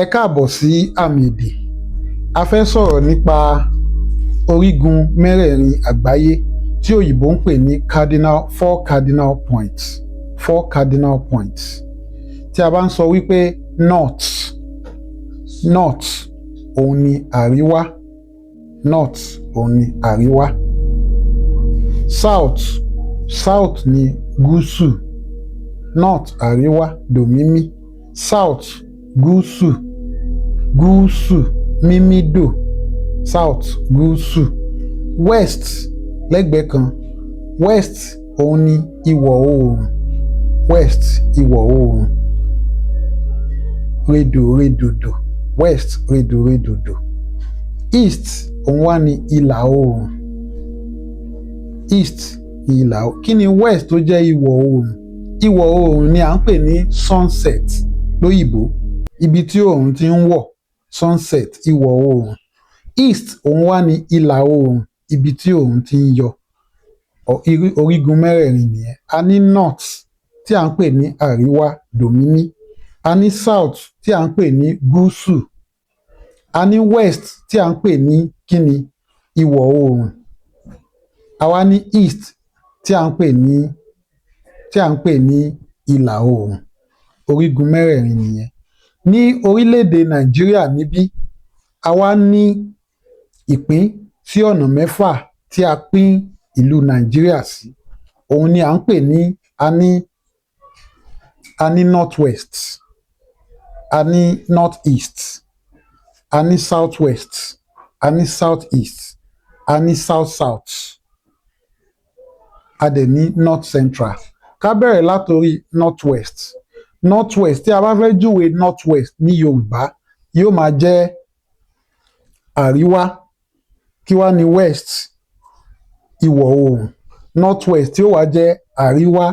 Ẹ káàbọ̀ sí àmì èdè. A fẹ́ sọ̀rọ̀ nípa orígun mẹ́rẹ̀ẹ̀rin àgbáyé tí òyìnbó ń pè ní four cardinal points. Tí a bá ń sọ wípé north òun ni àríwá, south ni gúúsù, north àríwá dòmímí, south gúúsù mímí dò, south gúúsù. West lẹ́gbẹ̀ẹ́ kan, west òun ni ìwọ̀ oòrùn, redòredòdò, west redòredòdò. East òun wá ní ìlà-oòrùn, Kí ni west tó jẹ́ ìwọ̀ oòrùn? Ìwọ̀ oòrùn ni à ń pè ní sunset lóyìnbó, ibi tí oòrùn ti ń wọ̀, sunset, ìwọ̀ oòrùn. East òun wá ní ìlà oòrùn, ibi tí oòrùn ti ń yọ. Orígun mẹ́rẹ̀ẹ̀rin nìyẹn. A ní north tí à ń pè ní àríwá dòmímí, a ní south tí à ń pè ní gúúsù, a ní west tí à ń pè ní kíni, ìwọ̀ oòrùn, a wá ní east tí à ń pè ní ìlà oòrùn. Orígun mẹ́rẹ̀ẹ̀rin nìyẹn. Ní orílẹ̀-èdè Nàìjíríà níbí, a wá ní ìpín sí ọ̀nà mẹ́fà tí a pín ìlú Nàìjíríà sí. Òun ni à ń pè ní a ní north west, a ní north east, a ní south west, a ní south east, a ní south, a dẹ̀ ní north central. Ká bẹ̀rẹ̀ látòrí north west. Tí a bá fẹ́ júwe north west ní Yorùbá, yóò máa jẹ́ àríwá. Kí wá ní west? Ìwọ̀ oòrùn. North west yóò wá jẹ́ àríwá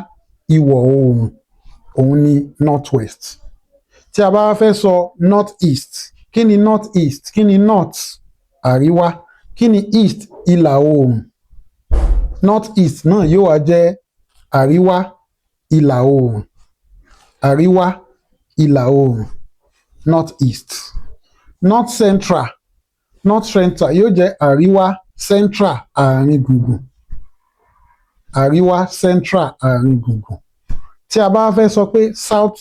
ìwọ̀ oòrùn, òun ni north west. Tí a bá fẹ́ sọ north east, kí ni north east? Kí ni north? Àríwá. Kí ni east? Ìlà oòrùn. North east náà yóò wá jẹ́ àríwá ìlà oòrùn, north east. North central yóò jẹ́ àríwá central ààrin gùngùn. Tí a bá fẹ́ sọ pé south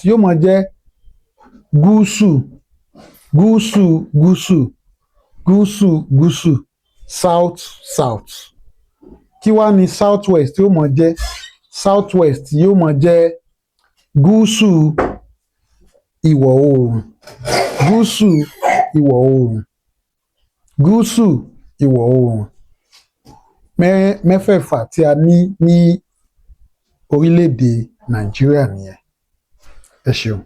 yóò máa jẹ́ gúúsù, south. Kí wá ní south west yóò máa jẹ́? South west yóò máa jẹ́ gúúsù ìwọ̀ oòrùn. Mẹ́fẹ̀ẹ̀fà tí a ní orílẹ̀-èdè Nàìjíríà nìyẹn. Ẹ ṣeun.